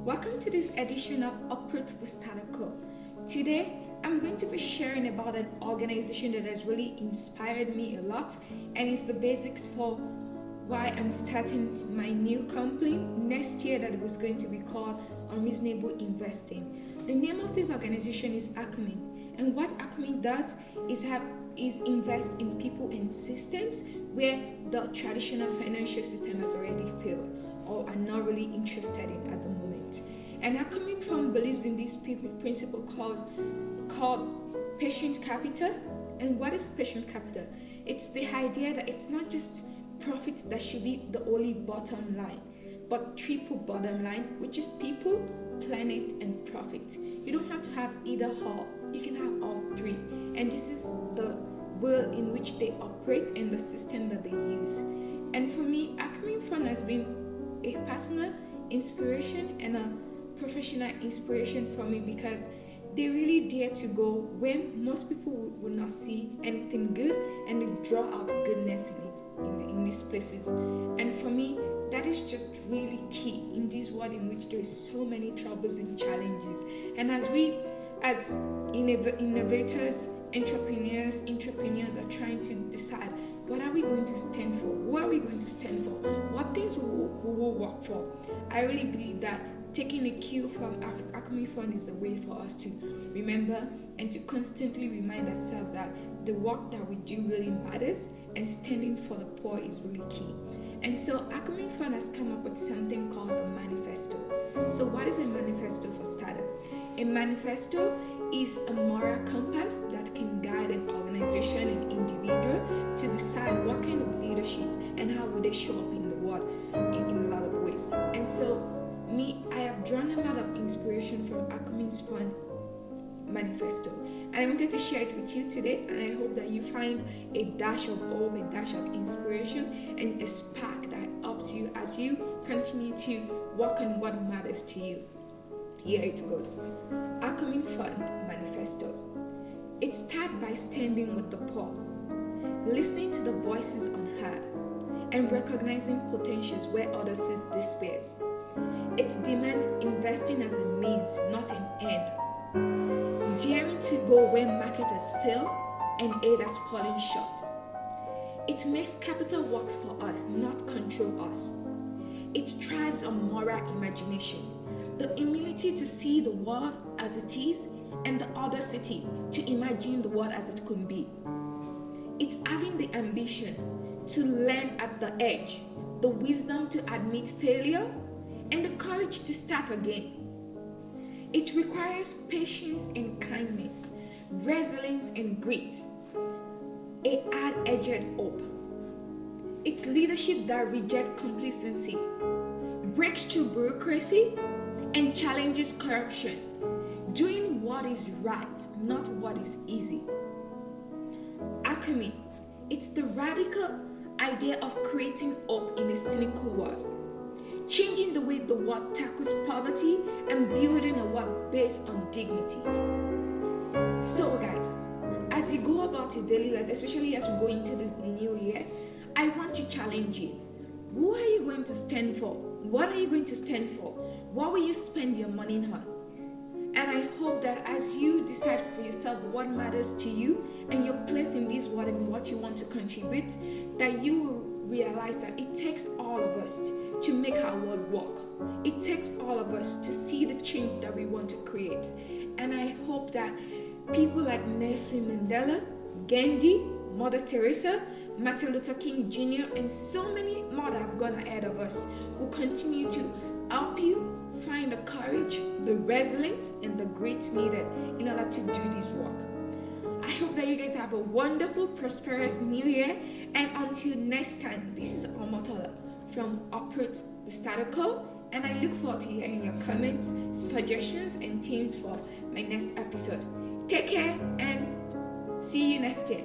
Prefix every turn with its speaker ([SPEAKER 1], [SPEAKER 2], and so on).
[SPEAKER 1] Welcome to this edition of Uproot The Status Quo. Today, I'm going to be sharing about an organization that has really inspired me a lot, and it's the basics for why I'm starting my new company next year that was going to be called Unreasonable Investing. The name of this organization is Acumen, and what Acumen does is invest in people and systems where the traditional financial system has already failed or are not really interested in at the moment. And Acumen Fund believes in this principle called patient capital. And what is patient capital? It's the idea that it's not just profit that should be the only bottom line, but triple bottom line, which is people, planet, and profit. You don't have to have either or. You can have all three. And this is the will in which they operate and the system that they use. And for me, Acumen Fund has been a personal inspiration and a professional inspiration for me because they really dare to go when most people would not see anything good, and they draw out goodness in these places. And for me, that is just really key in this world in which there is so many troubles and challenges. And as innovators, entrepreneurs are trying to decide, what are we going to stand for? Who are we going to stand for? What things we will work for? I really believe that taking a cue from Acumen Fund is the way for us to remember and to constantly remind ourselves that the work that we do really matters, and standing for the poor is really key. And so Acumen Fund has come up with something called a manifesto. So what is a manifesto for starters? A manifesto is a moral compass that can guide an organization and individual to decide what kind of leadership and how will they show up in the world in a lot of ways. And so I have drawn a lot of inspiration from Acumen Fund manifesto, and I wanted to share it with you today, and I hope that you find a dash of hope, a dash of inspiration, and a spark that helps you as you continue to work on what matters to you. Here it goes. Acumen Fund manifesto. It starts by standing with the poor, listening to the voices unheard, and recognizing potentials where others see despairs. It demands investing as a means, not an end. Daring to go where market has failed and aid has fallen short. It makes capital works for us, not control us. It thrives on moral imagination, the ability to see the world as it is and the audacity to imagine the world as it could be. It's having the ambition to learn at the edge, the wisdom to admit failure, and the courage to start again. It requires patience and kindness, resilience and grit, a hard-edged hope. It's leadership that rejects complacency, breaks through bureaucracy, and challenges corruption, doing what is right, not what is easy. Acumen, it's the radical idea of creating hope in a cynical world, changing the way the world tackles poverty and building a world based on dignity. So guys, as you go about your daily life, especially as we go into this new year, I want to challenge you. Who are you going to stand for? What are you going to stand for? What will you spend your money on? And I hope that as you decide for yourself what matters to you and your place in this world and what you want to contribute, that you will realize that it takes all of us to make our world work. It takes all of us to see the change that we want to create. And I hope that people like Nelson Mandela, Gandhi, Mother Teresa, Martin Luther King Jr., and so many more that have gone ahead of us will continue to help you find the courage, the resilience, and the grit needed in order to do this work. I hope that you guys have a wonderful, prosperous new year. And until next time, this is Omotola from Uproot The Status Quo, and I look forward to hearing your comments, suggestions, and themes for my next episode. Take care and see you next year.